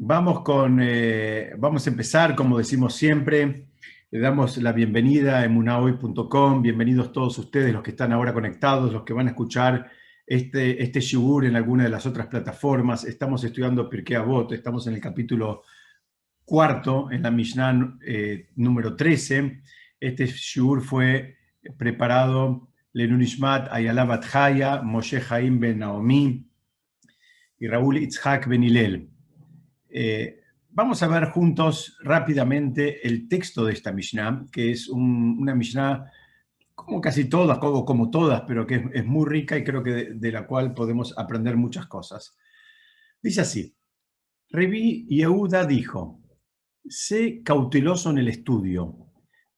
Vamos a empezar, como decimos siempre. Le damos la bienvenida a emunahoy.com. Bienvenidos todos ustedes, los que están ahora conectados, los que van a escuchar este shiur en alguna de las otras plataformas. Estamos estudiando Pirkei Avot, estamos en el capítulo cuarto, en la Mishnah número 13. Este shiur fue preparado Lenunishmat Ayala Bat Chaya, Moshe Chaim Ben Naomi y Raúl Itzhak Ben Hillel. Vamos a ver juntos rápidamente el texto de esta Mishnah, que es una Mishnah como casi todas, como todas, pero que es muy rica y creo que de la cual podemos aprender muchas cosas. Dice así: Rabbi Yehuda dijo: sé cauteloso en el estudio,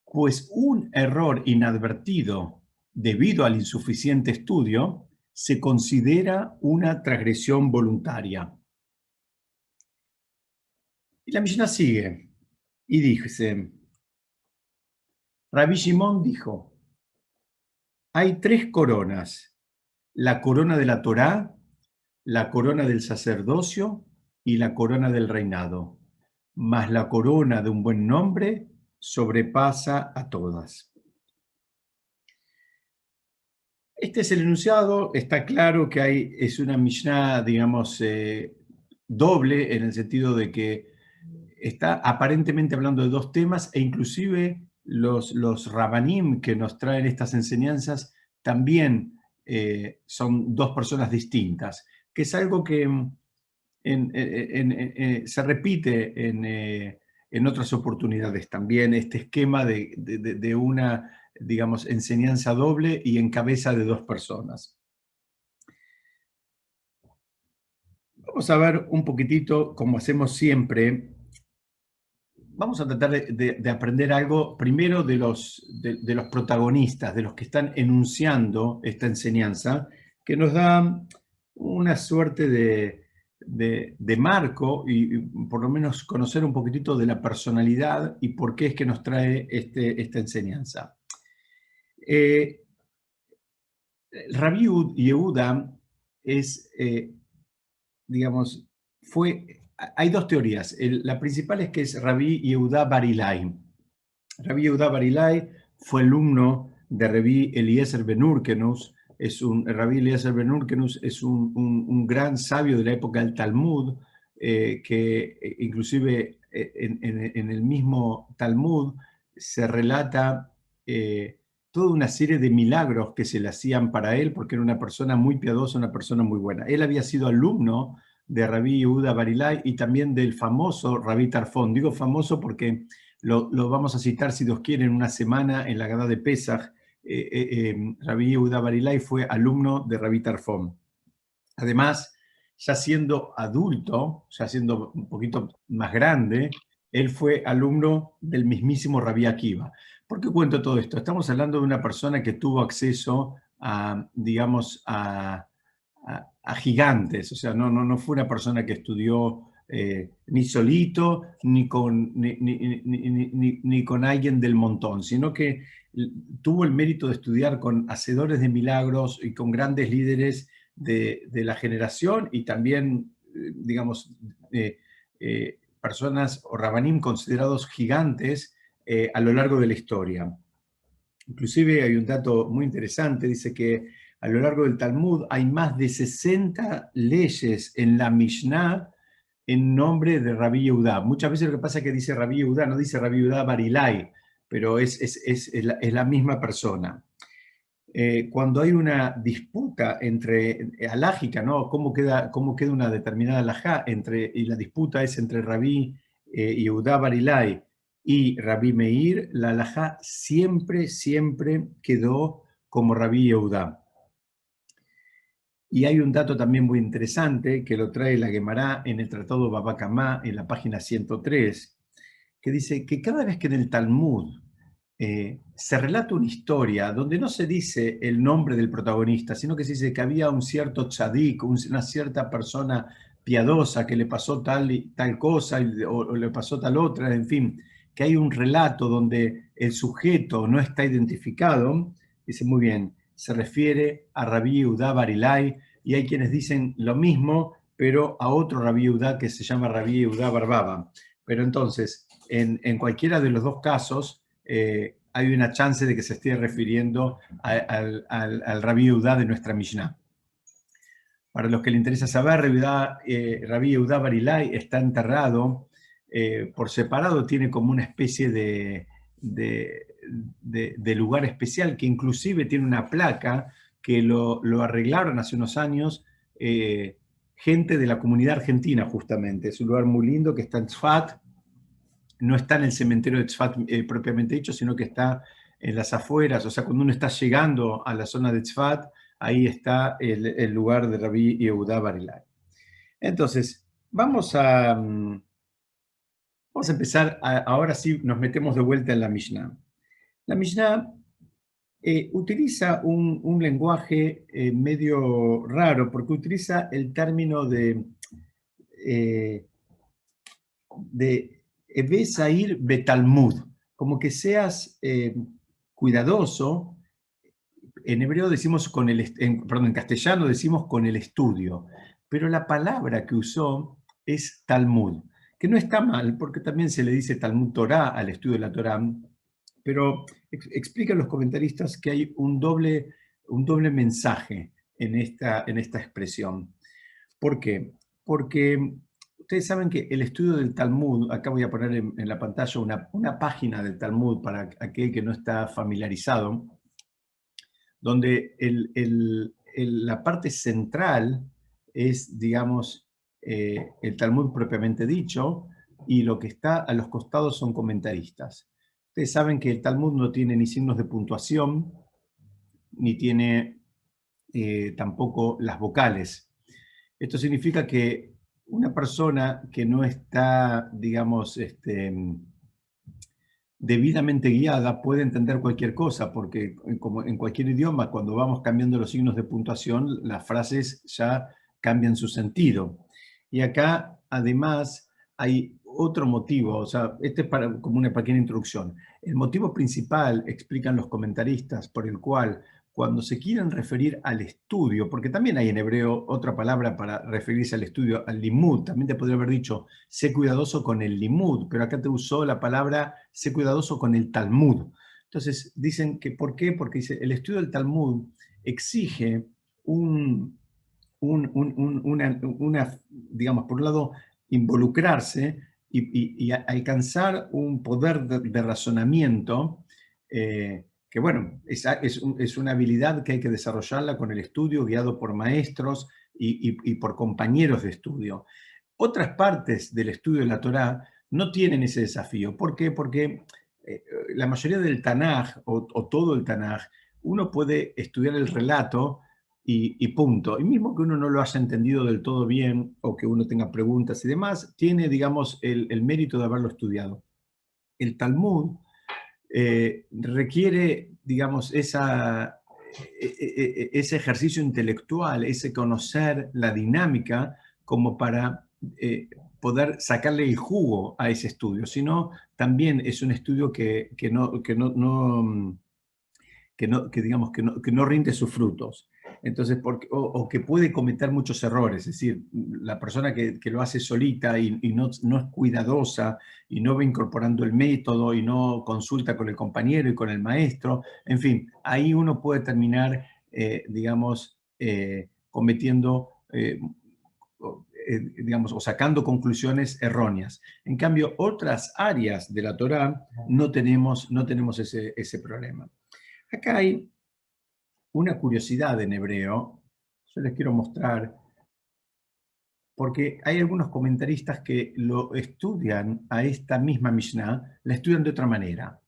pues un error inadvertido debido al insuficiente estudio se considera una transgresión voluntaria. Y la Mishnah sigue y dice: Rabbi Shimon dijo: hay tres coronas, la corona de la Torá, la corona del sacerdocio y la corona del reinado, mas la corona de un buen nombre sobrepasa a todas. Este es el enunciado. Está claro que es una Mishnah, digamos, doble, en el sentido de que está aparentemente hablando de dos temas, e inclusive los rabanim que nos traen estas enseñanzas también son dos personas distintas, que es algo que se repite en otras oportunidades también, este esquema de una, digamos, enseñanza doble y en cabeza de dos personas. Vamos a ver un poquitito, como hacemos siempre. Vamos a tratar de aprender algo primero de los protagonistas, de los que están enunciando esta enseñanza, que nos da una suerte de marco y por lo menos conocer un poquitito de la personalidad y por qué es que nos trae esta enseñanza. Rabbi Yehuda es, digamos, hay dos teorías. La principal es que es Rabbi Yehuda Bar Ilai. Rabbi Yehuda Bar Ilai fue alumno de Rabbi Eliezer Ben Hurkenus. Rabbi Eliezer Ben Hurkenus es un gran sabio de la época del Talmud, que inclusive en el mismo Talmud se relata toda una serie de milagros que se le hacían para él, porque era una persona muy piadosa, una persona muy buena. Él había sido alumno de Rabbi Yehuda Bar Ilai y también del famoso Rabbi Tarfón. Digo famoso porque lo vamos a citar, si Dios quiere, en una semana en la Gadá de Pesach. Rabbi Yehuda Bar Ilai fue alumno de Rabbi Tarfón. Además, ya siendo adulto, ya siendo un poquito más grande, él fue alumno del mismísimo Rabbi Akiva. ¿Por qué cuento todo esto? Estamos hablando de una persona que tuvo acceso a, digamos, a gigantes. O sea, no fue una persona que estudió ni solito, ni con alguien del montón, sino que tuvo el mérito de estudiar con hacedores de milagros y con grandes líderes de la generación, y también, digamos, personas o rabanim considerados gigantes a lo largo de la historia. Inclusive hay un dato muy interesante, dice que a lo largo del Talmud hay más de 60 leyes en la Mishnah en nombre de Rabbi Yehuda. Muchas veces lo que pasa es que dice Rabbi Yehuda, no dice Rabbi Yehuda Bar Ilai, pero es la misma persona. Cuando hay una disputa entre alágica, ¿no? ¿Cómo queda una determinada alajá? Y la disputa es entre Rabbi Yehuda Bar Ilai y Rabbi Meir, la alajá siempre quedó como Rabbi Yehuda. Y hay un dato también muy interesante que lo trae la Guemará en el Tratado Baba Kamá, en la página 103, que dice que cada vez que en el Talmud se relata una historia donde no se dice el nombre del protagonista, sino que se dice que había un cierto tzadik, una cierta persona piadosa que le pasó tal cosa o le pasó tal otra, en fin, que hay un relato donde el sujeto no está identificado, dice muy bien, se refiere a Rabbi Yehuda Bar Ilai, y hay quienes dicen lo mismo, pero a otro Rabí Yehudá que se llama Rabí Yehudá Bar Baba. Pero entonces, en cualquiera de los dos casos, hay una chance de que se esté refiriendo al Rabí Yehudá de nuestra Mishnah. Para los que le interesa saber, Rabí Yehudá Bar Ilai está enterrado por separado, tiene como una especie de lugar especial que inclusive tiene una placa que lo arreglaron hace unos años gente de la comunidad argentina justamente. Es un lugar muy lindo que está en Tzfat, no está en el cementerio de Tzfat propiamente dicho, sino que está en las afueras, o sea, cuando uno está llegando a la zona de Tzfat, ahí está el lugar de Rabí Yehudá Bar Ilai. Entonces, vamos a empezar, ahora sí nos metemos de vuelta en la Mishnah. La Mishnah utiliza un lenguaje medio raro, porque utiliza el término de Eve Zair Betalmud, como que seas cuidadoso. En hebreo decimos perdón, en castellano decimos con el estudio, pero la palabra que usó es Talmud, que no está mal, porque también se le dice Talmud Torah al estudio de la Torah, pero explican los comentaristas que hay un doble mensaje en esta expresión. ¿Por qué? Porque ustedes saben que el estudio del Talmud, acá voy a poner en la pantalla una página del Talmud para aquel que no está familiarizado, donde la parte central es, digamos, el Talmud propiamente dicho, y lo que está a los costados son comentaristas. Ustedes saben que el Talmud no tiene ni signos de puntuación, ni tiene tampoco las vocales. Esto significa que una persona que no está, digamos, debidamente guiada puede entender cualquier cosa, porque como en cualquier idioma, cuando vamos cambiando los signos de puntuación, las frases ya cambian su sentido. Y acá, además, hay otro motivo, o sea, este es como una pequeña introducción. El motivo principal, explican los comentaristas, por el cual cuando se quieren referir al estudio, porque también hay en hebreo otra palabra para referirse al estudio, al limud, también te podría haber dicho, sé cuidadoso con el limud, pero acá te usó la palabra sé cuidadoso con el Talmud. Entonces dicen que, ¿por qué? Porque dice, el estudio del Talmud exige digamos, por un lado, involucrarse y alcanzar un poder de razonamiento que bueno, es una habilidad que hay que desarrollarla con el estudio, guiado por maestros y por compañeros de estudio. Otras partes del estudio de la Torá no tienen ese desafío. ¿Por qué? Porque la mayoría del Tanaj o todo el Tanaj, uno puede estudiar el relato y punto. Y mismo que uno no lo haya entendido del todo bien o que uno tenga preguntas y demás, tiene, digamos, el mérito de haberlo estudiado. El Talmud requiere, digamos, ese ejercicio intelectual, ese conocer la dinámica como para poder sacarle el jugo a ese estudio. Si no, también es un estudio digamos, que no rinde sus frutos. Entonces, o que puede cometer muchos errores, es decir, la persona que lo hace solita y no es cuidadosa y no va incorporando el método y no consulta con el compañero y con el maestro, en fin, ahí uno puede terminar, digamos, cometiendo, digamos, o sacando conclusiones erróneas. En cambio, otras áreas de la Torá no tenemos ese problema. Acá hay una curiosidad en hebreo, yo les quiero mostrar, porque hay algunos comentaristas que lo estudian a esta misma Mishnah, la estudian de otra manera.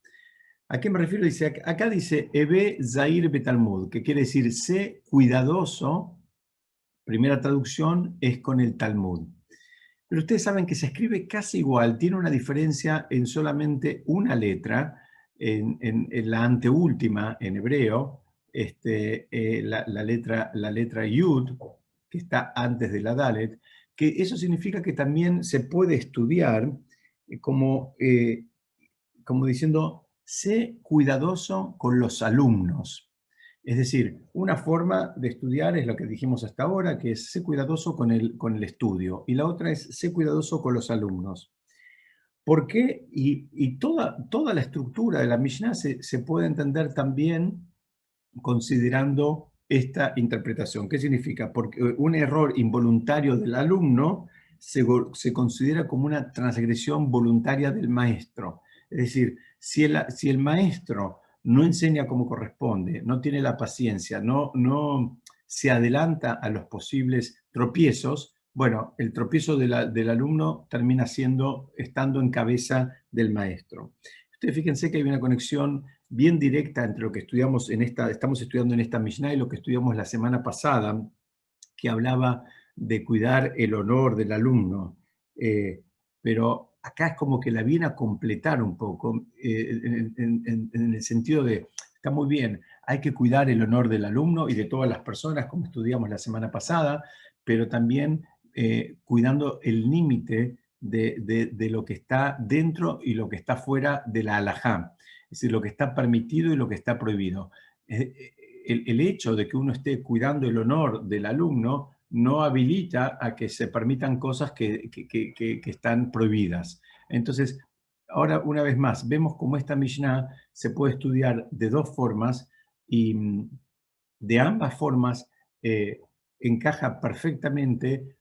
¿A qué me refiero? Acá dice Ebe Zair Betalmud, que quiere decir sé cuidadoso, primera traducción es con el Talmud. Pero ustedes saben que se escribe casi igual, tiene una diferencia en solamente una letra, en la anteúltima en hebreo, la letra Yud, que está antes de la Dalet, que eso significa que también se puede estudiar como diciendo, sé cuidadoso con los alumnos. Es decir, una forma de estudiar es lo que dijimos hasta ahora, que es ser cuidadoso con el estudio, y la otra es ser cuidadoso con los alumnos. ¿Por qué? Y toda la estructura de la Mishnah se puede entender también considerando esta interpretación. ¿Qué significa? Porque un error involuntario del alumno se considera como una transgresión voluntaria del maestro. Es decir, si el maestro no enseña como corresponde, no tiene la paciencia, no se adelanta a los posibles tropiezos, bueno, el tropiezo del alumno termina estando en cabeza del maestro. Ustedes fíjense que hay una conexión bien directa entre lo que estamos estudiando en esta Mishnah y lo que estudiamos la semana pasada, que hablaba de cuidar el honor del alumno. Pero acá es como que la viene a completar un poco, en el sentido de, está muy bien, hay que cuidar el honor del alumno y de todas las personas, como estudiamos la semana pasada, pero también cuidando el límite de lo que está dentro y lo que está fuera de la halajá, es decir, lo que está permitido y lo que está prohibido. El hecho de que uno esté cuidando el honor del alumno no habilita a que se permitan cosas que están prohibidas. Entonces, ahora una vez más, vemos cómo esta Mishnah se puede estudiar de dos formas y de ambas formas encaja perfectamente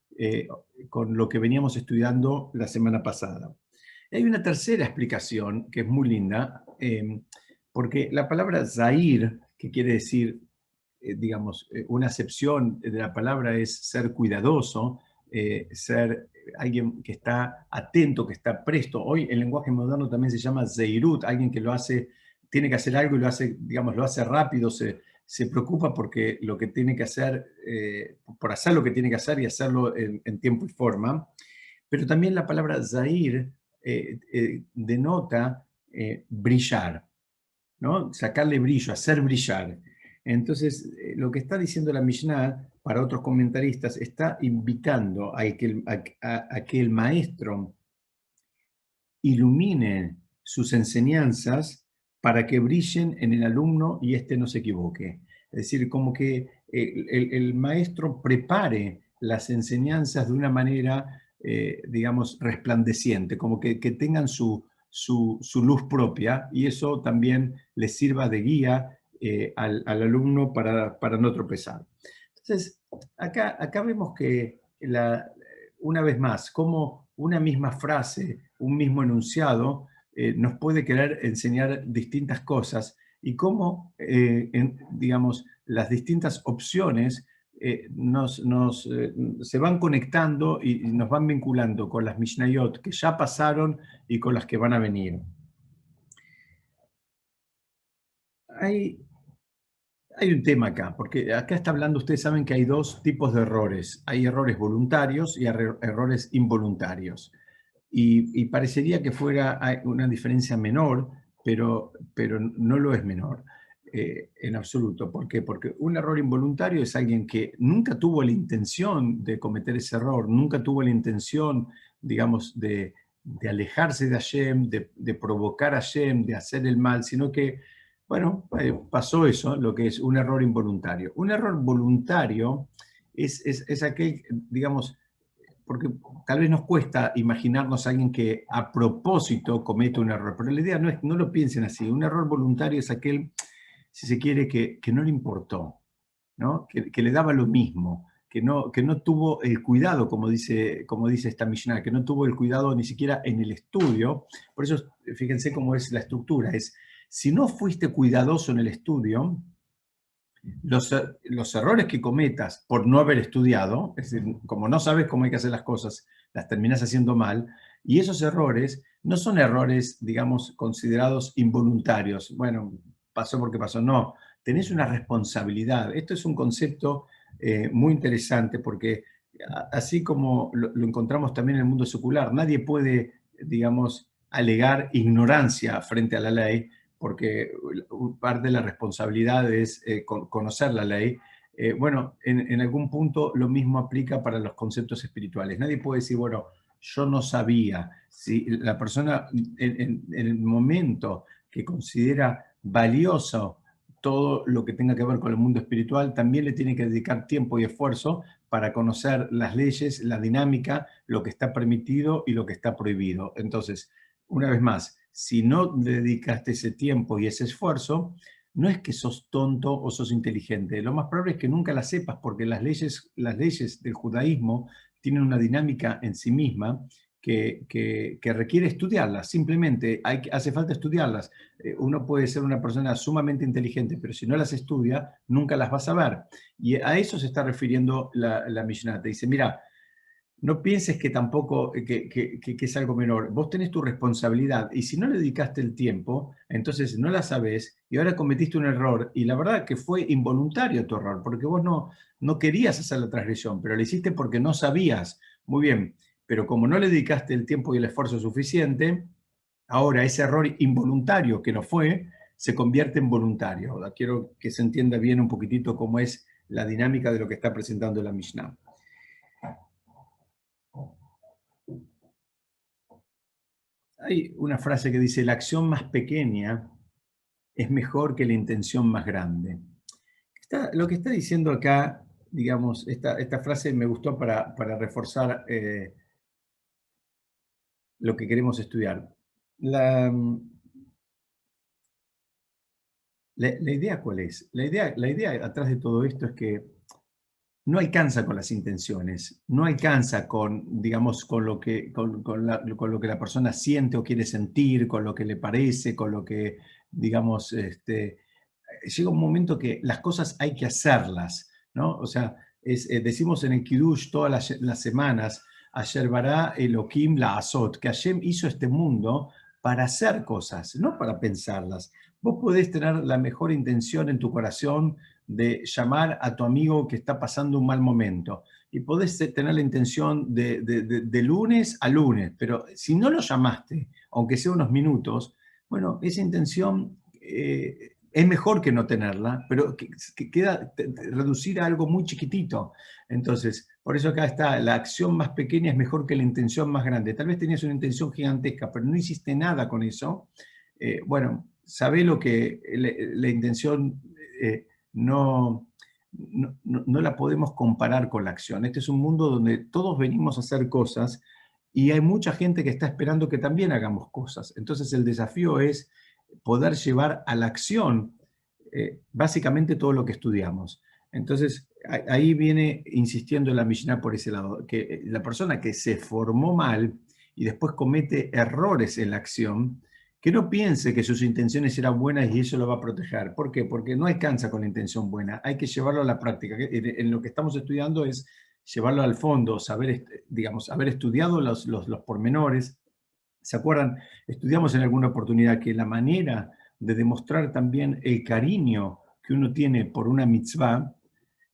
con lo que veníamos estudiando la semana pasada. Hay una tercera explicación que es muy linda, porque la palabra Zahir, que quiere decir, digamos, una acepción de la palabra es ser cuidadoso, ser alguien que está atento, que está presto. Hoy el lenguaje moderno también se llama Zeirut, alguien que lo hace, tiene que hacer algo y lo hace, digamos, lo hace rápido, se preocupa porque lo que tiene que hacer, por hacer lo que tiene que hacer y hacerlo en tiempo y forma. Pero también la palabra Zahir denota brillar, ¿no? Sacarle brillo, hacer brillar. Entonces, lo que está diciendo la Mishnah, para otros comentaristas, está invitando a que el maestro ilumine sus enseñanzas para que brillen en el alumno y éste no se equivoque. Es decir, como que el maestro prepare las enseñanzas de una manera, digamos, resplandeciente, como que tengan su luz propia y eso también les sirva de guía al alumno para no tropezar. Entonces, acá vemos que una vez más, como una misma frase, un mismo enunciado, nos puede querer enseñar distintas cosas y cómo, digamos, las distintas opciones se van conectando y nos van vinculando con las Mishnayot que ya pasaron y con las que van a venir. Hay, hay un tema acá, porque acá está hablando, ustedes saben que hay dos tipos de errores. Hay errores voluntarios y errores involuntarios. Y parecería que fuera una diferencia menor, pero no lo es menor en absoluto. ¿Por qué? Porque un error involuntario es alguien que nunca tuvo la intención de cometer ese error, nunca tuvo la intención, digamos, de alejarse de Hashem, de provocar a Hashem, de hacer el mal, sino que, bueno, pasó eso, lo que es un error involuntario. Un error voluntario es aquel, digamos, porque tal vez nos cuesta imaginarnos a alguien que a propósito comete un error, pero la idea no lo piensen así. Un error voluntario es aquel, si se quiere, que no le importó, ¿no? Que le daba lo mismo, que no tuvo el cuidado, como dice esta Mishnah, que no tuvo el cuidado ni siquiera en el estudio. Por eso, fíjense cómo es la estructura. Si no fuiste cuidadoso en el estudio, los errores que cometas por no haber estudiado, es decir, como no sabes cómo hay que hacer las cosas, las terminas haciendo mal, y esos errores no son errores, digamos, considerados involuntarios. Bueno, pasó porque pasó. No, tenés una responsabilidad. Esto es un concepto muy interesante porque así como lo encontramos también en el mundo secular, nadie puede, digamos, alegar ignorancia frente a la ley, porque parte de la responsabilidad es conocer la ley. Bueno, en algún punto lo mismo aplica para los conceptos espirituales. Nadie puede decir, bueno, yo no sabía. Si la persona en el momento que considera valioso todo lo que tenga que ver con el mundo espiritual, también le tiene que dedicar tiempo y esfuerzo para conocer las leyes, la dinámica, lo que está permitido y lo que está prohibido. Entonces, una vez más, si no dedicaste ese tiempo y ese esfuerzo, no es que sos tonto o sos inteligente. Lo más probable es que nunca las sepas, porque las leyes del judaísmo tienen una dinámica en sí misma que requiere estudiarlas. Simplemente hace falta estudiarlas. Uno puede ser una persona sumamente inteligente, pero si no las estudia, nunca las vas a ver. Y a eso se está refiriendo la Mishnah. Te dice, mira, no pienses que tampoco que es algo menor. Vos tenés tu responsabilidad y si no le dedicaste el tiempo, entonces no la sabés y ahora cometiste un error y la verdad que fue involuntario tu error porque vos no querías hacer la transgresión, pero lo hiciste porque no sabías. Muy bien, pero como no le dedicaste el tiempo y el esfuerzo suficiente, ahora ese error involuntario que no fue, se convierte en voluntario. Ahora quiero que se entienda bien un poquitito cómo es la dinámica de lo que está presentando la Mishnah. Hay una frase que dice, la acción más pequeña es mejor que la intención más grande. Lo que está diciendo acá, digamos, esta frase me gustó para reforzar lo que queremos estudiar. La, la idea, ¿cuál es? La idea atrás de todo esto es que no alcanza con las intenciones, no alcanza con, digamos, con lo que la persona siente o quiere sentir, con lo que le parece, con lo que, digamos, llega un momento que las cosas hay que hacerlas, ¿no? O sea, decimos en el Kiddush todas las semanas, Asher bara Elohim la azot, que Hashem hizo este mundo para hacer cosas, no para pensarlas. Vos podés tener la mejor intención en tu corazón de llamar a tu amigo que está pasando un mal momento y podés tener la intención de lunes a lunes, pero si no lo llamaste, aunque sea unos minutos, bueno, esa intención es mejor que no tenerla, pero que queda reducir a algo muy chiquitito. Entonces, por eso acá está, la acción más pequeña es mejor que la intención más grande. Tal vez tenías una intención gigantesca, pero no hiciste nada con eso. Bueno, sabé lo que la intención no, no la podemos comparar con la acción. Este es un mundo donde todos venimos a hacer cosas y hay mucha gente que está esperando que también hagamos cosas. Entonces el desafío es poder llevar a la acción básicamente todo lo que estudiamos. Entonces, ahí viene insistiendo la Mishnah por ese lado, que la persona que se formó mal y después comete errores en la acción, que no piense que sus intenciones eran buenas y eso lo va a proteger. ¿Por qué? Porque no alcanza con la intención buena, hay que llevarlo a la práctica. En lo que estamos estudiando es llevarlo al fondo, saber, digamos, haber estudiado los pormenores. ¿Se acuerdan? Estudiamos en alguna oportunidad que la manera de demostrar también el cariño que uno tiene por una mitzvah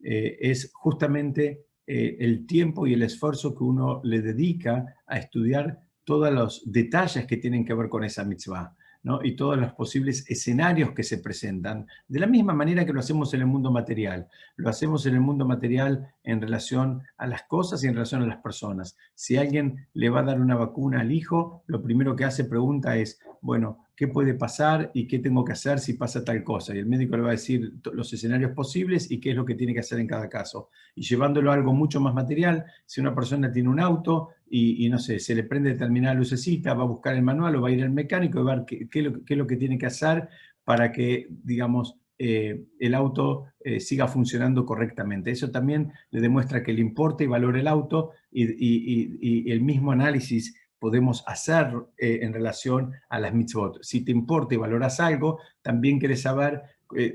es justamente el tiempo y el esfuerzo que uno le dedica a estudiar todos los detalles que tienen que ver con esa mitzvah, ¿no? Y todos los posibles escenarios que se presentan, de la misma manera que lo hacemos en el mundo material. Lo hacemos en el mundo material en relación a las cosas y en relación a las personas. Si alguien le va a dar una vacuna al hijo, lo primero que hace pregunta es, bueno, ¿qué puede pasar y qué tengo que hacer si pasa tal cosa? Y el médico le va a decir los escenarios posibles y qué es lo que tiene que hacer en cada caso. Y llevándolo a algo mucho más material, si una persona tiene un auto y no sé, se le prende determinada lucecita, va a buscar el manual o va a ir al mecánico y va a ver qué es lo que tiene que hacer para que, digamos, el auto siga funcionando correctamente. Eso también le demuestra que le importa y valora el auto y el mismo análisis podemos hacer en relación a las mitzvot. Si te importa y valoras algo, también querés saber,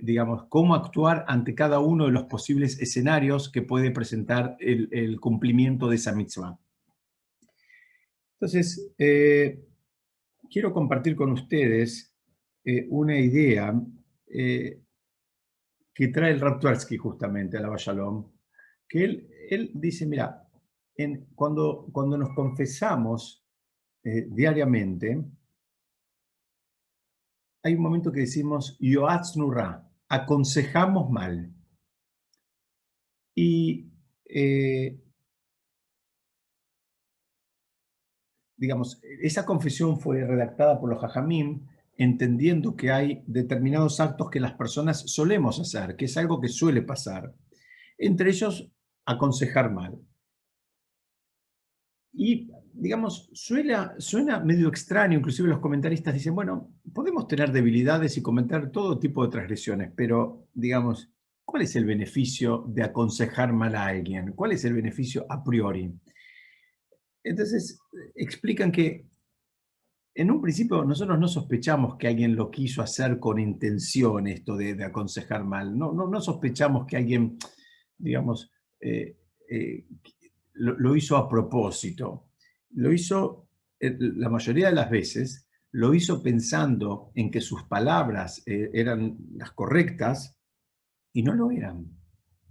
digamos, cómo actuar ante cada uno de los posibles escenarios que puede presentar el cumplimiento de esa mitzvah. Entonces, quiero compartir con ustedes una idea que trae el Rav Twersky justamente a la Shalom, que él dice, mira, cuando nos confesamos diariamente, hay un momento que decimos Yoatz Nurra, aconsejamos mal. Y, digamos, esa confesión fue redactada por los Jajamim entendiendo que hay determinados actos que las personas solemos hacer, que es algo que suele pasar. Entre ellos, aconsejar mal. Y, digamos, suena medio extraño, inclusive los comentaristas dicen, bueno, podemos tener debilidades y cometer todo tipo de transgresiones, pero, digamos, ¿cuál es el beneficio de aconsejar mal a alguien? ¿Cuál es el beneficio a priori? Entonces, explican que en un principio nosotros no sospechamos que alguien lo quiso hacer con intención, esto de aconsejar mal. No sospechamos que alguien, digamos, eh, eh, lo hizo a propósito. Lo hizo, la mayoría de las veces, lo hizo pensando en que sus palabras eran las correctas y no lo eran,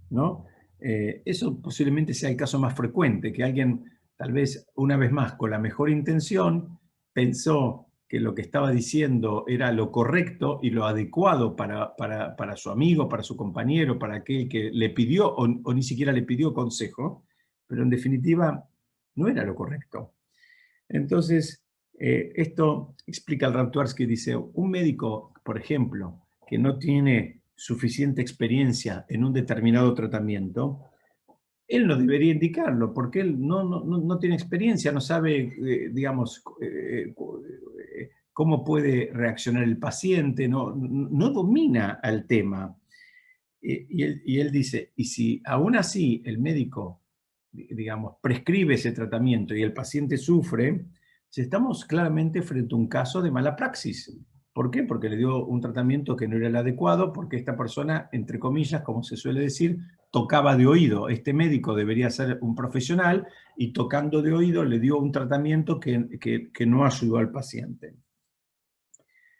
¿no? Eso posiblemente sea el caso más frecuente, que alguien, tal vez una vez más, con la mejor intención, pensó que lo que estaba diciendo era lo correcto y lo adecuado para su amigo, para su compañero, para aquel que le pidió o ni siquiera le pidió consejo, pero en definitiva no era lo correcto. Entonces, esto explica el Raptors, dice, un médico, por ejemplo, que no tiene suficiente experiencia en un determinado tratamiento, él no debería indicarlo, porque él no tiene experiencia, no sabe, digamos, cómo puede reaccionar el paciente, no domina el tema. Y él dice, y si aún así el médico, digamos, prescribe ese tratamiento y el paciente sufre, si estamos claramente frente a un caso de mala praxis. ¿Por qué? Porque le dio un tratamiento que no era el adecuado, porque esta persona, entre comillas, como se suele decir, tocaba de oído. Este médico debería ser un profesional y tocando de oído le dio un tratamiento que no ayudó al paciente.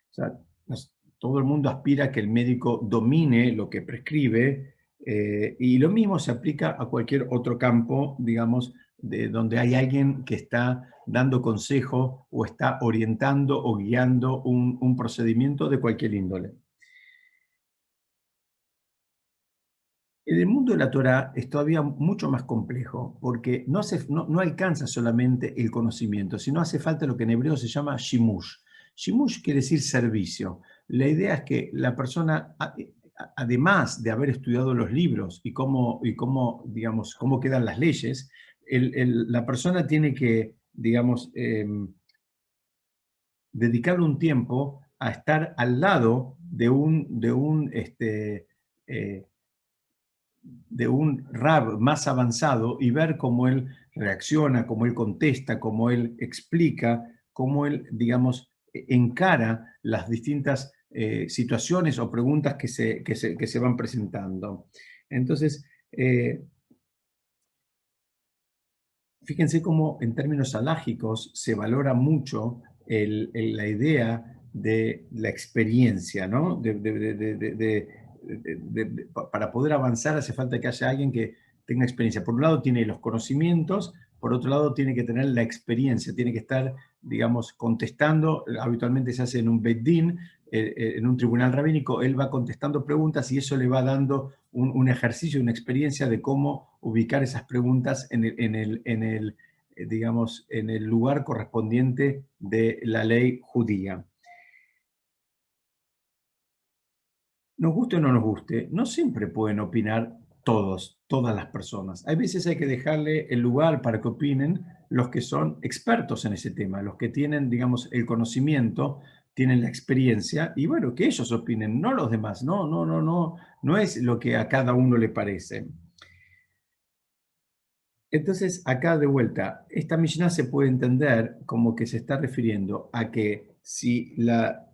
O sea, todo el mundo aspira a que el médico domine lo que prescribe, y lo mismo se aplica a cualquier otro campo, digamos, de donde hay alguien que está dando consejo o está orientando o guiando un procedimiento de cualquier índole. En el mundo de la Torá es todavía mucho más complejo, porque no alcanza solamente el conocimiento, sino hace falta lo que en hebreo se llama shimush. Shimush quiere decir servicio. La idea es que la persona, además de haber estudiado los libros y cómo, digamos, cómo quedan las leyes, la persona tiene que, digamos, dedicarle un tiempo a estar al lado eh, de un rab más avanzado y ver cómo él reacciona, cómo él contesta, cómo él explica, cómo él, digamos, encara las distintas situaciones o preguntas que se van presentando. Entonces, fíjense cómo en términos alágicos se valora mucho la idea de la experiencia, ¿no? Para poder avanzar hace falta que haya alguien que tenga experiencia. Por un lado tiene los conocimientos, por otro lado tiene que tener la experiencia, tiene que estar, digamos, contestando. Habitualmente se hace en un Beit Din, en un tribunal rabínico, él va contestando preguntas y eso le va dando un ejercicio, una experiencia de cómo ubicar esas preguntas digamos, en el lugar correspondiente de la ley judía. Nos guste o no nos guste, no siempre pueden opinar todas las personas. Hay veces hay que dejarle el lugar para que opinen los que son expertos en ese tema, los que tienen, digamos, el conocimiento, tienen la experiencia, y bueno, que ellos opinen, no los demás. No es lo que a cada uno le parece. Entonces, acá de vuelta, esta Mishnah se puede entender como que se está refiriendo a que si la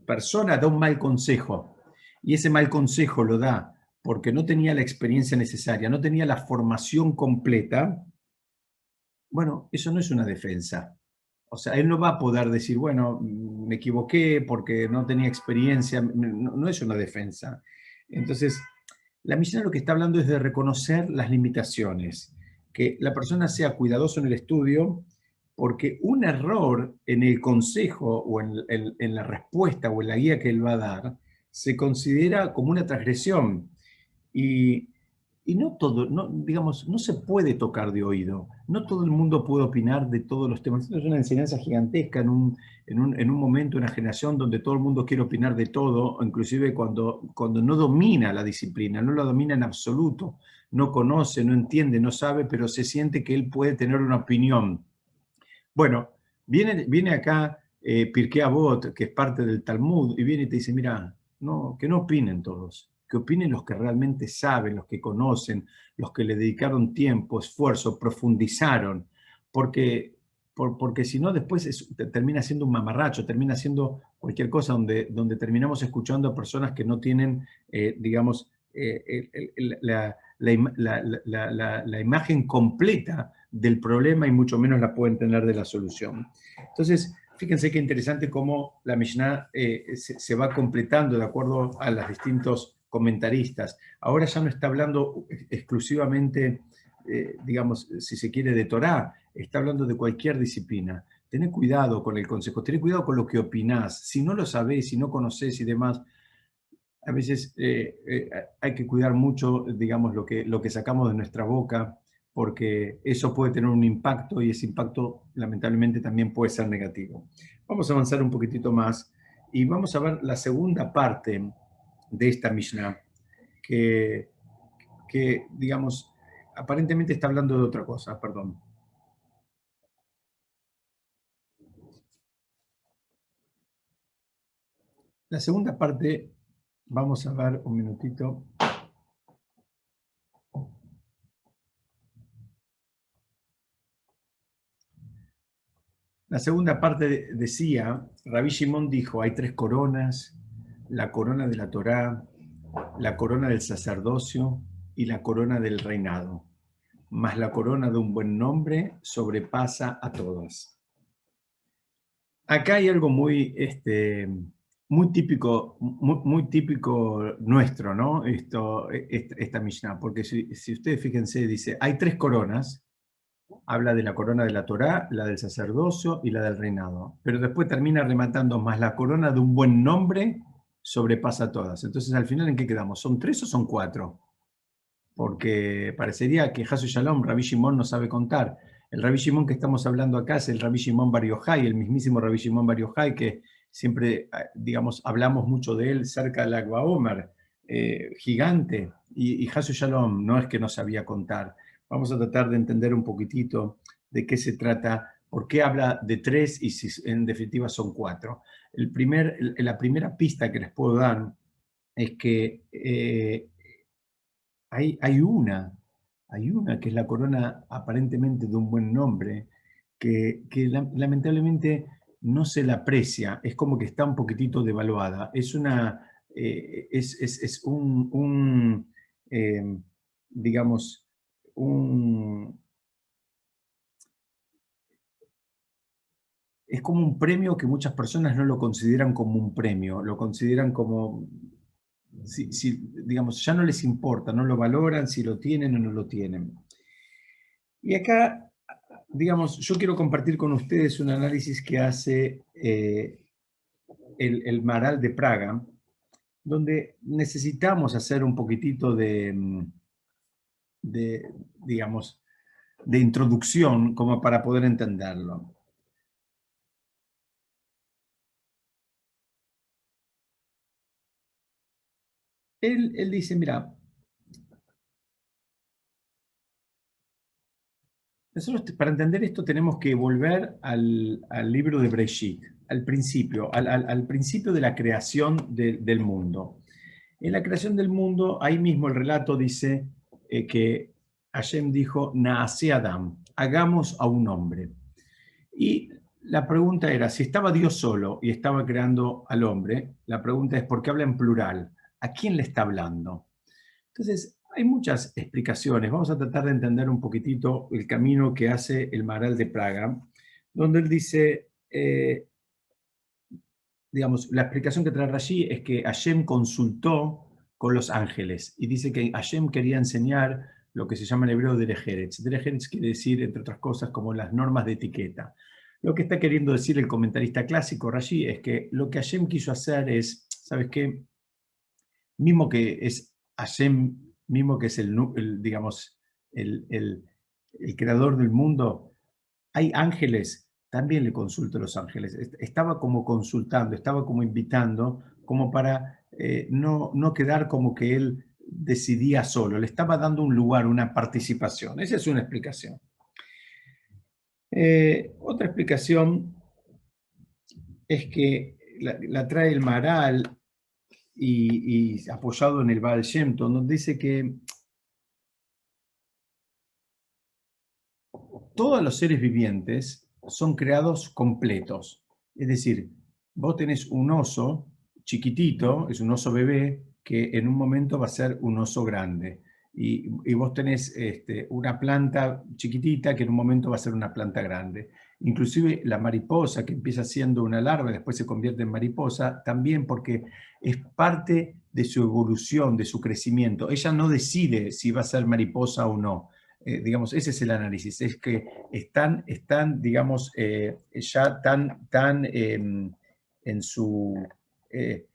persona da un mal consejo y ese mal consejo lo da porque no tenía la experiencia necesaria, no tenía la formación completa, bueno, eso no es una defensa. O sea, él no va a poder decir, bueno, me equivoqué porque no tenía experiencia, no es una defensa. Entonces, la Mishnah lo que está hablando es de reconocer las limitaciones, que la persona sea cuidadoso en el estudio, porque un error en el consejo o en la respuesta o en la guía que él va a dar se considera como una transgresión. Y y no todo, no, digamos, no se puede tocar de oído. No todo el mundo puede opinar de todos los temas. Esto es una enseñanza gigantesca en un momento, una generación donde todo el mundo quiere opinar de todo, inclusive cuando no domina la disciplina, no la domina en absoluto, no conoce, no entiende, no sabe, pero se siente que él puede tener una opinión. Bueno, viene acá Pirkei Avot, que es parte del Talmud, y viene y te dice, mira, no, que no opinen todos, que opinen los que realmente saben, los que conocen, los que le dedicaron tiempo, esfuerzo, profundizaron, porque si no después termina siendo un mamarracho, termina siendo cualquier cosa donde terminamos escuchando a personas que no tienen, digamos, la imagen completa del problema y mucho menos la pueden tener de la solución. Entonces, fíjense qué interesante cómo la Mishnah se va completando de acuerdo a los distintos comentaristas. Ahora ya no está hablando exclusivamente, digamos, si se quiere, de Torá, está hablando de cualquier disciplina. Tened cuidado con el consejo, tened cuidado con lo que opinás. Si no lo sabés, si no conocés y demás, a veces hay que cuidar mucho, digamos, lo que sacamos de nuestra boca, porque eso puede tener un impacto y ese impacto lamentablemente también puede ser negativo. Vamos a avanzar un poquitito más y vamos a ver la segunda parte de esta Mishnah, que digamos, aparentemente está hablando de otra cosa, perdón. La segunda parte, vamos a ver un minutito. La segunda parte decía, Rabbi Shimon dijo, hay tres coronas, la corona de la Torá, la corona del sacerdocio y la corona del reinado. Mas la corona de un buen nombre sobrepasa a todas. Acá hay algo muy típico, muy típico nuestro, ¿no? Esta Mishnah, porque si ustedes fíjense, dice, hay tres coronas, habla de la corona de la Torá, la del sacerdocio y la del reinado. Pero después termina rematando, más la corona de un buen nombre sobrepasa todas. Entonces, al final, ¿en qué quedamos? ¿Son tres o son cuatro? Porque parecería que Hasu Shalom, Rabbi Shimon, no sabe contar. El Rabbi Shimon que estamos hablando acá es el Rabbi Shimon Bar Yochai, el mismísimo Rabbi Shimon Bar Yochai, que siempre, digamos, hablamos mucho de él cerca del Agua Omer, gigante. Y Hasu Shalom no es que no sabía contar. Vamos a tratar de entender un poquitito de qué se trata, por qué habla de tres y si en definitiva son cuatro. La primera pista que les puedo dar es que hay una que es la corona aparentemente de un buen nombre, que lamentablemente no se la aprecia, es como que está un poquitito devaluada. Es eh, digamos, un, es como un premio que muchas personas no lo consideran como un premio, lo consideran como, digamos, ya no les importa, no lo valoran si lo tienen o no lo tienen. Y acá, digamos, yo quiero compartir con ustedes un análisis que hace el Maharal de Praga, donde necesitamos hacer un poquitito de, digamos, de introducción como para poder entenderlo. Él dice, mira, nosotros para entender esto tenemos que volver al libro de Breshit, al principio, al principio de la creación del mundo. En la creación del mundo, ahí mismo el relato dice que Hashem dijo, Naase Adam, hagamos a un hombre. Y la pregunta era, si estaba Dios solo y estaba creando al hombre, la pregunta es, ¿por qué habla en plural? ¿A quién le está hablando? Entonces, hay muchas explicaciones. Vamos a tratar de entender un poquitito el camino que hace el Maharal de Praga, donde él dice, digamos, la explicación que trae Rashi es que Hashem consultó con los ángeles y dice que Hashem quería enseñar lo que se llama en hebreo Derech Eretz. Derech Eretz quiere decir, entre otras cosas, como las normas de etiqueta. Lo que está queriendo decir el comentarista clásico Rashi es que lo que Hashem quiso hacer es, ¿sabes qué? Mismo que es Hashem mismo que es digamos, el creador del mundo, hay ángeles, también le consulto a los ángeles. Estaba como consultando, estaba como invitando, como para no quedar como que él decidía solo, le estaba dando un lugar, una participación. Esa es una explicación. Otra explicación es que la trae el Maharal y apoyado en el Baal Shem Tov, donde dice que todos los seres vivientes son creados completos. Es decir, vos tenés un oso chiquitito, es un oso bebé, que en un momento va a ser un oso grande. Y vos tenés una planta chiquitita que en un momento va a ser una planta grande. Inclusive la mariposa, que empieza siendo una larva y después se convierte en mariposa, también porque es parte de su evolución, de su crecimiento. Ella no decide si va a ser mariposa o no. Digamos, ese es el análisis, es que están digamos, ya tan en su... es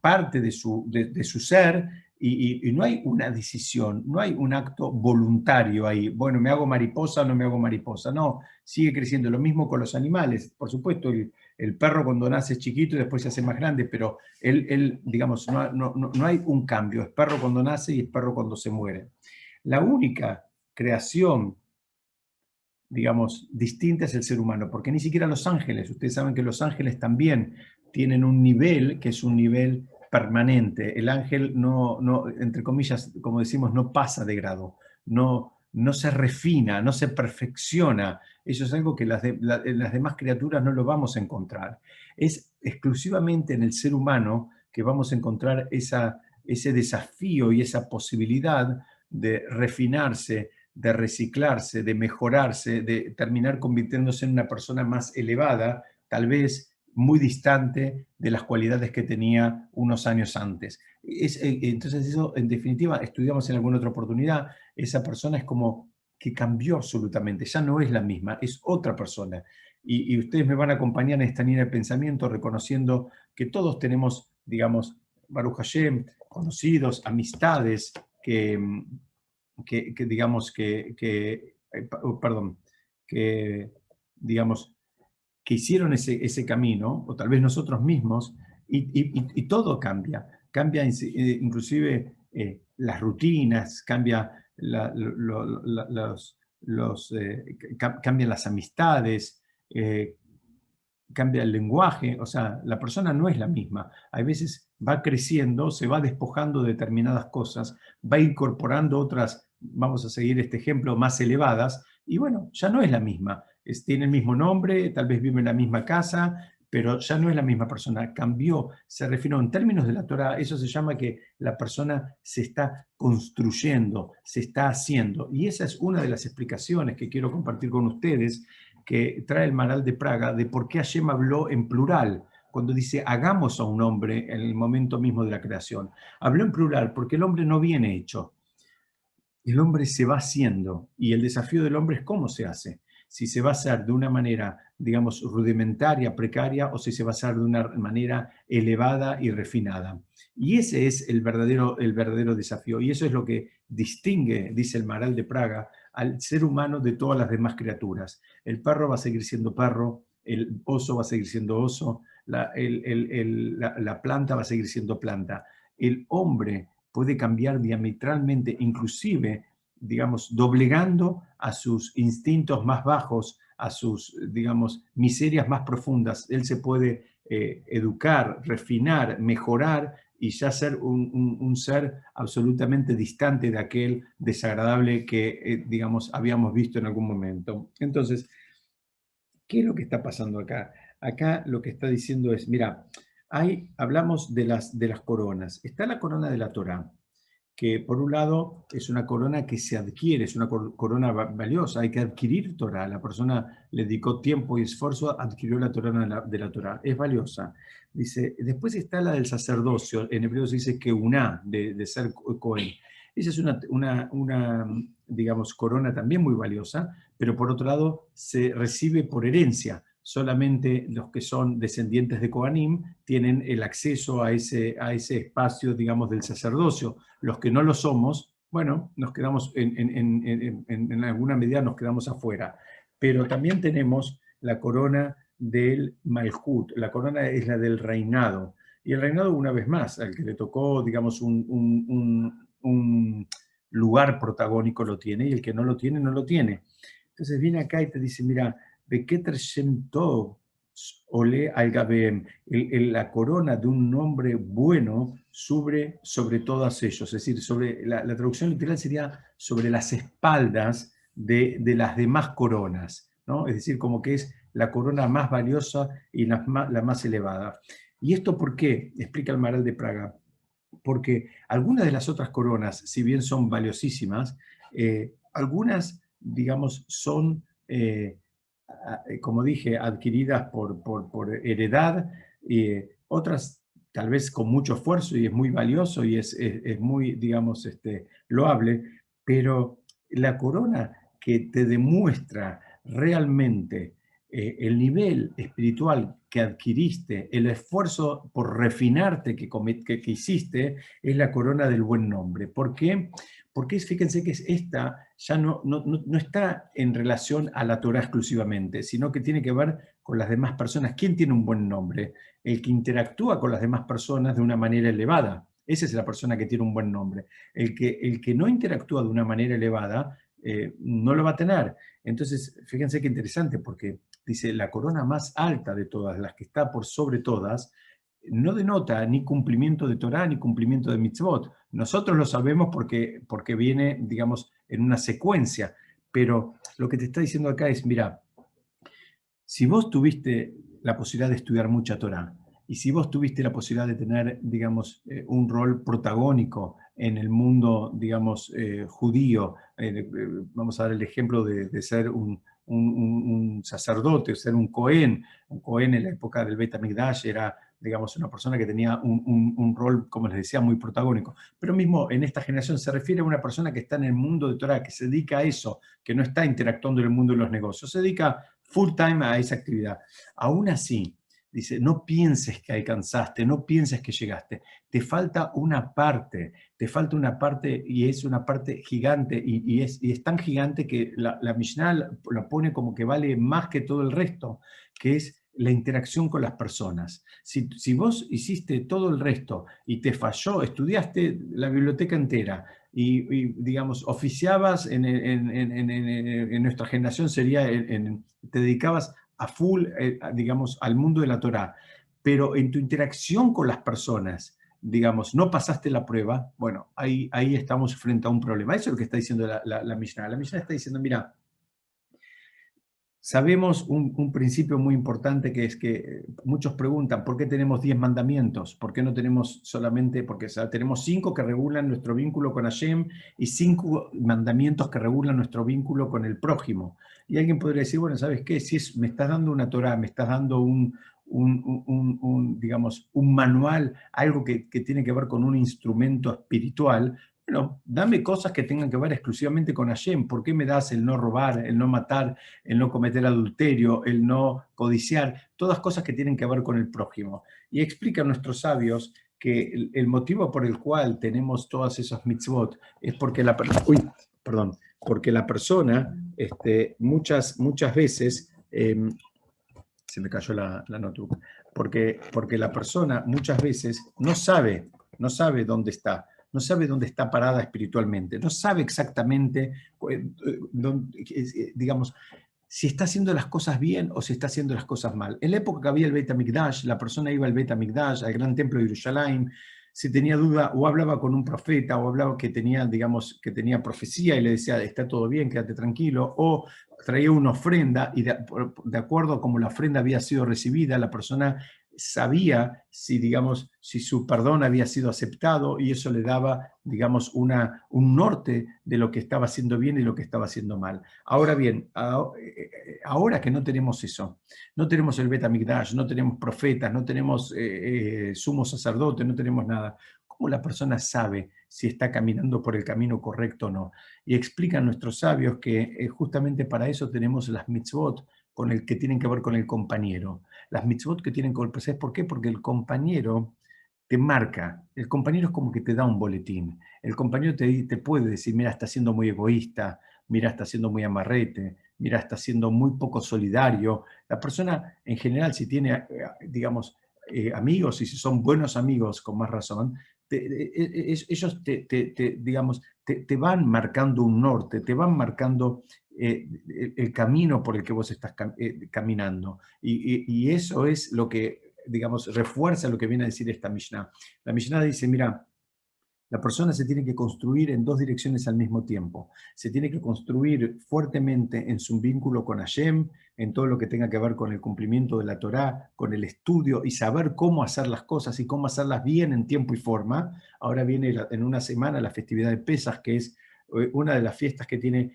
parte de su ser y no hay una decisión, no hay un acto voluntario ahí. Bueno, me hago mariposa o no me hago mariposa. No, sigue creciendo. Lo mismo con los animales. Por supuesto, el perro cuando nace es chiquito y después se hace más grande, pero él digamos, no hay un cambio. Es perro cuando nace y es perro cuando se muere. La única creación, digamos, distinta es el ser humano, porque ni siquiera los ángeles, ustedes saben que los ángeles también tienen un nivel que es un nivel permanente. El ángel entre comillas, como decimos, no pasa de grado, no se refina, no se perfecciona. Eso es algo que las demás criaturas no lo vamos a encontrar. Es exclusivamente en el ser humano que vamos a encontrar ese desafío y esa posibilidad de refinarse, de reciclarse, de mejorarse, de terminar convirtiéndose en una persona más elevada, tal vez muy distante de las cualidades que tenía unos años antes. Entonces eso, en definitiva, estudiamos en alguna otra oportunidad, esa persona es como que cambió absolutamente, ya no es la misma, es otra persona. Y ustedes me van a acompañar en esta línea de pensamiento reconociendo que todos tenemos, digamos, Baruch Hashem, conocidos, amistades digamos perdón, que digamos que hicieron ese camino, o tal vez nosotros mismos, y todo cambia inclusive las rutinas, cambian las amistades, cambia el lenguaje, o sea, la persona no es la misma. A veces va creciendo, se va despojando de determinadas cosas, va incorporando otras, vamos a seguir este ejemplo, más elevadas, y bueno, ya no es la misma. Tiene el mismo nombre, tal vez vive en la misma casa, pero ya no es la misma persona, cambió, se refinó. En términos de la Torah, eso se llama que la persona se está construyendo, se está haciendo. Y esa es una de las explicaciones que quiero compartir con ustedes, que trae el Maharal de Praga, de por qué Hashem habló en plural, cuando dice hagamos a un hombre en el momento mismo de la creación. Habló en plural porque el hombre no viene hecho. El hombre se va haciendo y el desafío del hombre es cómo se hace. Si se va a hacer de una manera, digamos, rudimentaria, precaria, o si se va a hacer de una manera elevada y refinada. Y ese es el verdadero desafío. Y eso es lo que distingue, dice el Maharal de Praga, al ser humano de todas las demás criaturas. El perro va a seguir siendo perro, el oso va a seguir siendo oso, la planta va a seguir siendo planta. El hombre puede cambiar diametralmente, inclusive, digamos, doblegando a sus instintos más bajos, a sus, digamos, miserias más profundas. Él se puede educar, refinar, mejorar y ya ser un ser absolutamente distante de aquel desagradable que, digamos, habíamos visto en algún momento. Entonces, ¿qué es lo que está pasando acá? Acá lo que está diciendo es, mira, hablamos de las coronas. Está la corona de la Torá, que por un lado es una corona que se adquiere, es una corona valiosa, hay que adquirir Torah. La persona le dedicó tiempo y esfuerzo, adquirió la corona de la Torah, es valiosa. Dice, después está la del sacerdocio, en hebreo se dice que una de ser Cohen. Esa es digamos, corona también muy valiosa, pero por otro lado se recibe por herencia. solamente los que son descendientes de Kohanim tienen el acceso a ese espacio, digamos, del sacerdocio. Los que no lo somos, bueno, nos quedamos, en alguna medida nos quedamos afuera. Pero también tenemos la corona del Malhut, la corona es la del reinado. Y el reinado, una vez más, al que le tocó, digamos, un lugar protagónico lo tiene, y el que no lo tiene, no lo tiene. Entonces viene acá y te dice, mira, Beketer Shem Tov Ole al Gabem, la corona de un nombre bueno sobre todos ellos. Es decir, la traducción literal sería sobre las espaldas de las demás coronas, ¿no? Es decir, como que es la corona más valiosa y la más elevada. ¿Y esto por qué? Explica el Maral de Praga. Porque algunas de las otras coronas, si bien son valiosísimas, algunas, digamos, son, como dije, adquiridas por heredad, otras tal vez con mucho esfuerzo y es muy valioso y es muy, digamos, loable, pero la corona que te demuestra realmente el nivel espiritual que adquiriste, el esfuerzo por refinarte que hiciste, es la corona del buen nombre. ¿Por qué? Porque fíjense que esta ya no está en relación a la Torah exclusivamente, sino que tiene que ver con las demás personas. ¿Quién tiene un buen nombre? El que interactúa con las demás personas de una manera elevada. Esa es la persona que tiene un buen nombre. El que no interactúa de una manera elevada no lo va a tener. Entonces, fíjense qué interesante, porque dice, la corona más alta de todas, las que está por sobre todas, no denota ni cumplimiento de Torah ni cumplimiento de mitzvot. Nosotros lo sabemos porque viene, digamos, en una secuencia, pero lo que te está diciendo acá es, mira, si vos tuviste la posibilidad de estudiar mucha Torah, y si vos tuviste la posibilidad de tener, digamos, un rol protagónico en el mundo, digamos, judío, vamos a dar el ejemplo de ser un sacerdote, ser un Cohen en la época del Beit HaMikdash era, digamos, una persona que tenía un rol, como les decía, muy protagónico. Pero mismo en esta generación se refiere a una persona que está en el mundo de Torah, que se dedica a eso, que no está interactuando en el mundo de los negocios, se dedica full time a esa actividad. Aún así, dice, no pienses que alcanzaste, no pienses que llegaste, te falta una parte y es una parte gigante y es tan gigante que la Mishnah la pone como que vale más que todo el resto, que es la interacción con las personas. Si vos hiciste todo el resto y te falló, estudiaste la biblioteca entera y digamos, oficiabas en nuestra generación sería, te dedicabas a full, digamos, al mundo de la Torá, pero en tu interacción con las personas, digamos, no pasaste la prueba, bueno, ahí estamos frente a un problema. Eso es lo que está diciendo la Mishnah. La Mishnah está diciendo, mira, sabemos un principio muy importante que es que muchos preguntan, ¿por qué tenemos 10 mandamientos? ¿Por qué no tenemos solamente, porque tenemos 5 que regulan nuestro vínculo con Hashem y 5 mandamientos que regulan nuestro vínculo con el prójimo? Y alguien podría decir, bueno, ¿sabes qué? Si me estás dando una Torah, me estás dando digamos, un manual, algo que tiene que ver con un instrumento espiritual, bueno, dame cosas que tengan que ver exclusivamente con Hashem. ¿Por qué me das el no robar, el no matar, el no cometer adulterio, el no codiciar? Todas cosas que tienen que ver con el prójimo. Y explican nuestros sabios que el motivo por el cual tenemos todas esas mitzvot es porque porque la persona muchas veces, se me cayó la notebook, porque la persona muchas veces no sabe dónde está, no sabe dónde está parada espiritualmente, no sabe exactamente, digamos, si está haciendo las cosas bien o si está haciendo las cosas mal. En la época que había el Beit HaMikdash, la persona iba al Beit HaMikdash, al gran templo de Jerusalén, si tenía duda o hablaba con un profeta o hablaba que tenía, digamos, que tenía profecía y le decía, está todo bien, quédate tranquilo, o traía una ofrenda y de acuerdo a cómo la ofrenda había sido recibida, la persona sabía si, digamos, si su perdón había sido aceptado y eso le daba, digamos, un norte de lo que estaba haciendo bien y lo que estaba haciendo mal. Ahora bien, ahora que no tenemos eso, no tenemos el Beit HaMikdash, no tenemos profetas, no tenemos sumo sacerdote, no tenemos nada, ¿cómo la persona sabe si está caminando por el camino correcto o no? Y explican nuestros sabios que justamente para eso tenemos las mitzvot, con el que tienen que ver con el compañero. Las mitzvot que tienen que ver, ¿sabes por qué? Porque el compañero te marca, el compañero es como que te da un boletín, el compañero te puede decir, mira, está siendo muy egoísta, mira, está siendo muy amarrete, mira, está siendo muy poco solidario. La persona en general, si tiene, digamos, amigos, y si son buenos amigos, con más razón, ellos digamos, te van marcando un norte, te van marcando el camino por el que vos estás caminando. Y eso es lo que, digamos, refuerza lo que viene a decir esta Mishnah. La Mishnah dice, mira, la persona se tiene que construir en dos direcciones al mismo tiempo. Se tiene que construir fuertemente en su vínculo con Hashem, en todo lo que tenga que ver con el cumplimiento de la Torá, con el estudio y saber cómo hacer las cosas y cómo hacerlas bien en tiempo y forma. Ahora viene en una semana la festividad de Pesaj, que es una de las fiestas que tiene,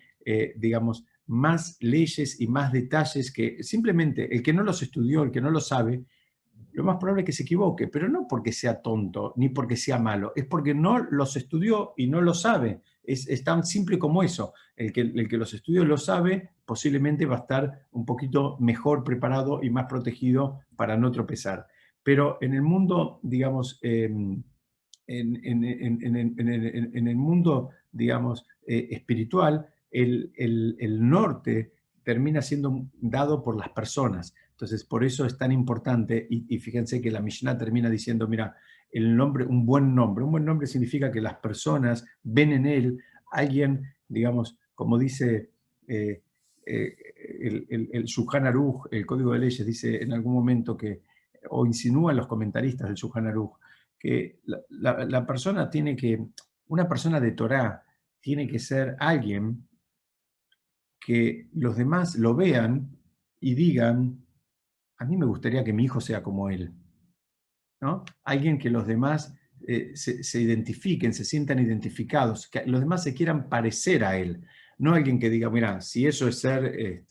digamos, más leyes y más detalles que simplemente el que no los estudió, el que no lo sabe, lo más probable es que se equivoque, pero no porque sea tonto ni porque sea malo, es porque no los estudió y no lo sabe. Es tan simple como eso. El que los estudió lo sabe, posiblemente va a estar un poquito mejor preparado y más protegido para no tropezar. Pero en el mundo, digamos, en el mundo, digamos, espiritual, el norte termina siendo dado por las personas. Entonces, por eso es tan importante, y fíjense que la Mishnah termina diciendo, mira, el nombre, un buen nombre significa que las personas ven en él alguien, digamos, como dice el Shulchan Aruch, el Código de Leyes, dice en algún momento que, o insinúan los comentaristas del Shulchan Aruch, que la persona tiene que, una persona de Torah tiene que ser alguien que los demás lo vean y digan, a mí me gustaría que mi hijo sea como él, ¿no? Alguien que los demás se identifiquen, se sientan identificados, que los demás se quieran parecer a él. No alguien que diga, mira, si eso es ser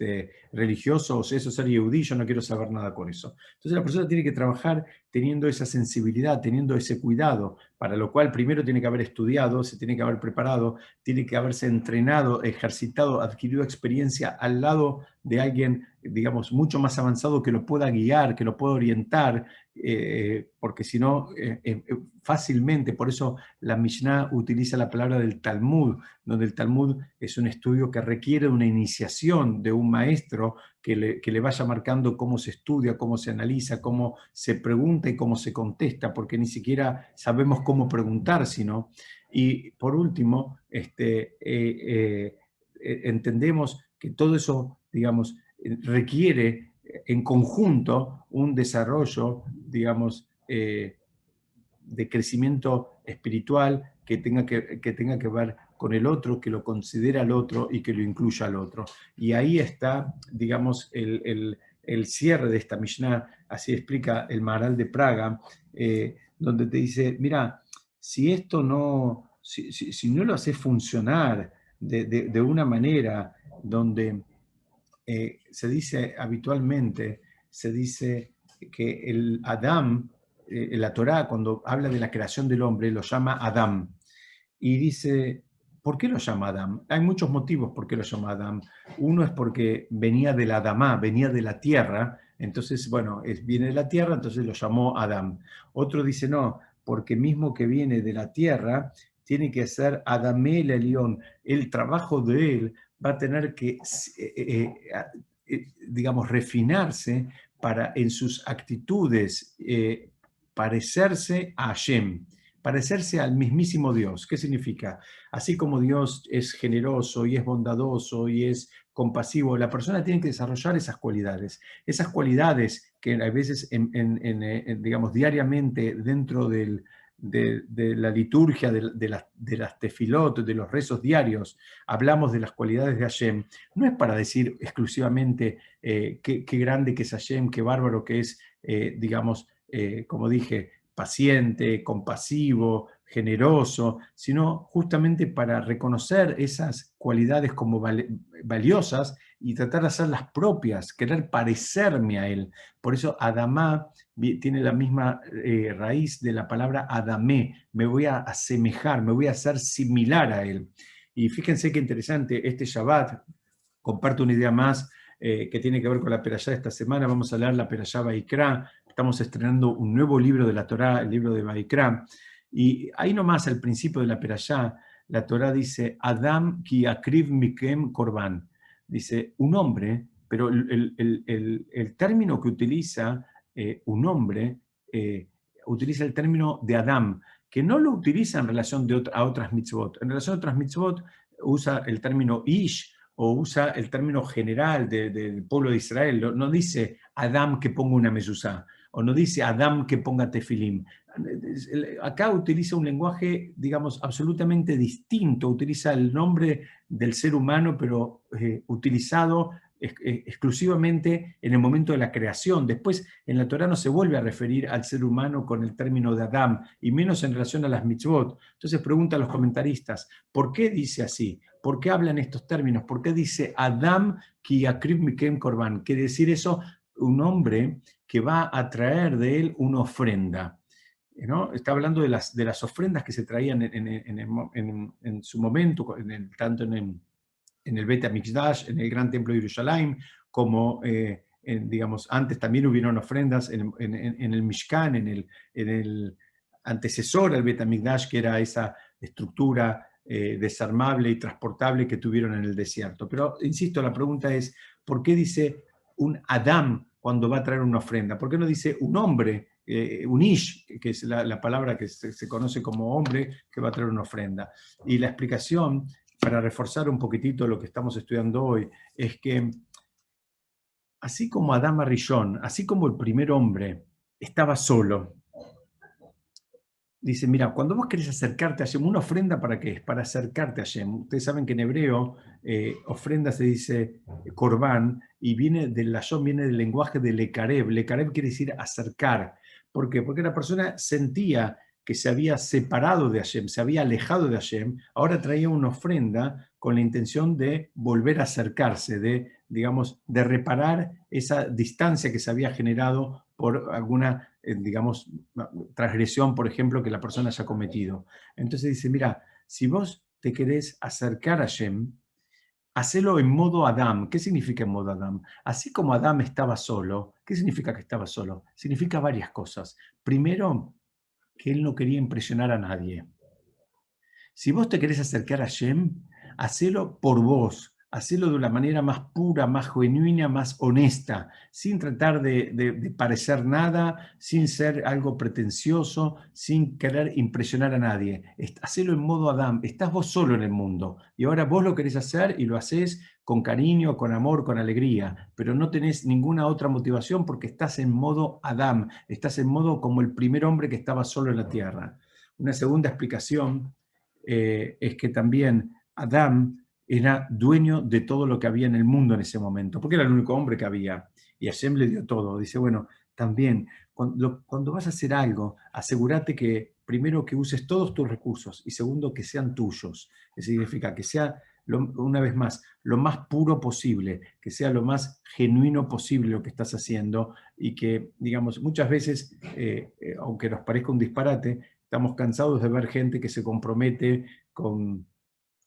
religioso o si eso es ser yehudí, yo no quiero saber nada con eso. Entonces la persona tiene que trabajar teniendo esa sensibilidad, teniendo ese cuidado, para lo cual primero tiene que haber estudiado, se tiene que haber preparado, tiene que haberse entrenado, ejercitado, adquirido experiencia al lado de alguien, digamos, mucho más avanzado que lo pueda guiar, que lo pueda orientar, porque si no, fácilmente, por eso la Mishnah utiliza la palabra del Talmud, donde el Talmud es un estudio que requiere una iniciación de un maestro que le vaya marcando cómo se estudia, cómo se analiza, cómo se pregunta y cómo se contesta, porque ni siquiera sabemos cómo preguntar, sino. Y por último, entendemos que todo eso, digamos, requiere en conjunto un desarrollo, digamos, de crecimiento espiritual que tenga que ver con el otro, que lo considera al otro y que lo incluya al otro. Y ahí está, digamos, el cierre de esta Mishnah, así explica el Maharal de Praga, donde te dice, mira, si esto no, si no lo haces funcionar de una manera donde se dice habitualmente, se dice que el Adam, la Torá, cuando habla de la creación del hombre, lo llama Adam. Y dice, ¿por qué lo llama Adam? Hay muchos motivos por qué lo llama Adam. Uno es porque venía de la Adamá, venía de la tierra, entonces, bueno, viene de la tierra, entonces lo llamó Adam. Otro dice, no, porque mismo que viene de la tierra, tiene que ser Adamé el Elión, el trabajo de él va a tener que, digamos, refinarse para en sus actitudes parecerse a Hashem, parecerse al mismísimo Dios. ¿Qué significa? Así como Dios es generoso y es bondadoso y es compasivo, la persona tiene que desarrollar esas cualidades que a veces, digamos, diariamente dentro de la liturgia, de las tefilot, de los rezos diarios, hablamos de las cualidades de Hashem, no es para decir exclusivamente qué grande que es Hashem, qué bárbaro que es, digamos, como dije, paciente, compasivo, generoso, sino justamente para reconocer esas cualidades como valiosas y tratar de hacerlas propias, querer parecerme a él. Por eso Adamá tiene la misma raíz de la palabra Adamé, me voy a asemejar, me voy a hacer similar a él. Y fíjense qué interesante, este Shabbat comparte una idea más que tiene que ver con la Perashá de esta semana. Vamos a leer la Perashá Vaikra. Estamos estrenando un nuevo libro de la Torá, el libro de Vaikra. Y ahí nomás, al principio de la Perashá, la Torá dice, Adam ki akriv mikem korban. Dice, un hombre, pero el término que utiliza un hombre, utiliza el término de Adam, que no lo utiliza en relación a otras mitzvot. En relación a otras mitzvot usa el término ish, o usa el término general del pueblo de Israel. No dice Adam que ponga una mezuzá, o no dice Adam que ponga tefilim. Acá utiliza un lenguaje, digamos, absolutamente distinto. Utiliza el nombre del ser humano, pero utilizado exclusivamente en el momento de la creación. Después, en la Torá no se vuelve a referir al ser humano con el término de Adam, y menos en relación a las mitzvot. Entonces pregunta a los comentaristas, ¿por qué dice así? ¿Por qué habla en estos términos? ¿Por qué dice Adam ki akriv mikem korban? Quiere decir eso, un hombre que va a traer de él una ofrenda, ¿no? Está hablando de las ofrendas que se traían en su momento, tanto en el Bet HaMikdash, en el Gran Templo de Jerusalén, como, digamos, antes también hubieron ofrendas en el Mishkan, en el antecesor al Bet HaMikdash, que era esa estructura desarmable y transportable que tuvieron en el desierto. Pero, insisto, la pregunta es, ¿por qué dice un Adam cuando va a traer una ofrenda? ¿Por qué no dice un hombre, un ish, que es la palabra que se conoce como hombre, que va a traer una ofrenda? Y la explicación, para reforzar un poquitito lo que estamos estudiando hoy, es que así como Adam Arishon, así como el primer hombre estaba solo, dice, mira, cuando vos querés acercarte a Hashem, ¿una ofrenda para qué es? Para acercarte a Hashem. Ustedes saben que en hebreo ofrenda se dice korban, y viene del lashon, viene del lenguaje de lekarev. Lekarev quiere decir acercar. ¿Por qué? Porque la persona sentía que se había separado de Hashem, se había alejado de Hashem, ahora traía una ofrenda con la intención de volver a acercarse, de, digamos, de reparar esa distancia que se había generado por alguna, digamos, transgresión, por ejemplo, que la persona haya cometido. Entonces dice, mira, si vos te querés acercar a Hashem, hacelo en modo Adam. ¿Qué significa en modo Adam? Así como Adam estaba solo, ¿qué significa que estaba solo? Significa varias cosas. Primero, que él no quería impresionar a nadie. Si vos te querés acercar a Hashem, hacelo por vos, hacelo de una manera más pura, más genuina, más honesta, sin tratar de parecer nada, sin ser algo pretencioso, sin querer impresionar a nadie. Hacelo en modo Adam, estás vos solo en el mundo, y ahora vos lo querés hacer y lo hacés con cariño, con amor, con alegría, pero no tenés ninguna otra motivación porque estás en modo Adam, estás en modo como el primer hombre que estaba solo en la tierra. Una segunda explicación es que también Adán era dueño de todo lo que había en el mundo en ese momento, porque era el único hombre que había, y Hashem le dio todo. Dice, bueno, también, cuando vas a hacer algo, asegúrate que primero que uses todos tus recursos, y segundo que sean tuyos. Eso significa que sea, una vez más, lo más puro posible, que sea lo más genuino posible lo que estás haciendo, y que, digamos, muchas veces, aunque nos parezca un disparate, estamos cansados de ver gente que se compromete con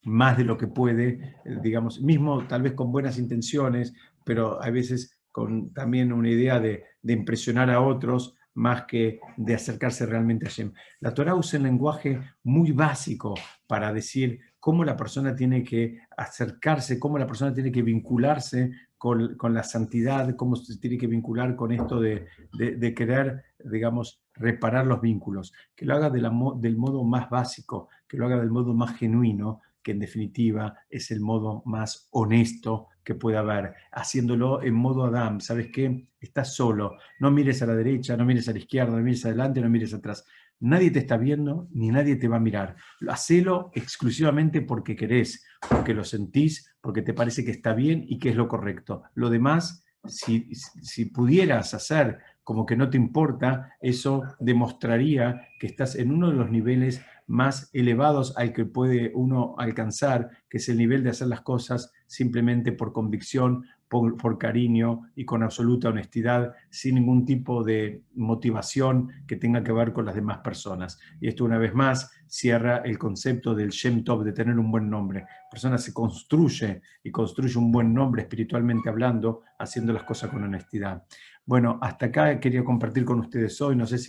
más de lo que puede, digamos, mismo tal vez con buenas intenciones, pero a veces con también una idea de impresionar a otros más que de acercarse realmente a Hashem. La Torá usa un lenguaje muy básico para decir cómo la persona tiene que acercarse, cómo la persona tiene que vincularse con la santidad, cómo se tiene que vincular con esto de querer, digamos, reparar los vínculos. Que lo haga del modo más básico, que lo haga del modo más genuino, que en definitiva es el modo más honesto que puede haber, haciéndolo en modo Adam. ¿Sabes qué? Estás solo, no mires a la derecha, no mires a la izquierda, no mires adelante, no mires atrás. Nadie te está viendo, ni nadie te va a mirar. Hacelo exclusivamente porque querés, porque lo sentís, porque te parece que está bien y que es lo correcto. Lo demás, si pudieras hacer como que no te importa, eso demostraría que estás en uno de los niveles más elevados al que puede uno alcanzar, que es el nivel de hacer las cosas simplemente por convicción, por cariño y con absoluta honestidad, sin ningún tipo de motivación que tenga que ver con las demás personas. Y esto una vez más cierra el concepto del Shem Tov, de tener un buen nombre. La persona se construye y construye un buen nombre espiritualmente hablando, haciendo las cosas con honestidad. Bueno, hasta acá quería compartir con ustedes hoy. No sé si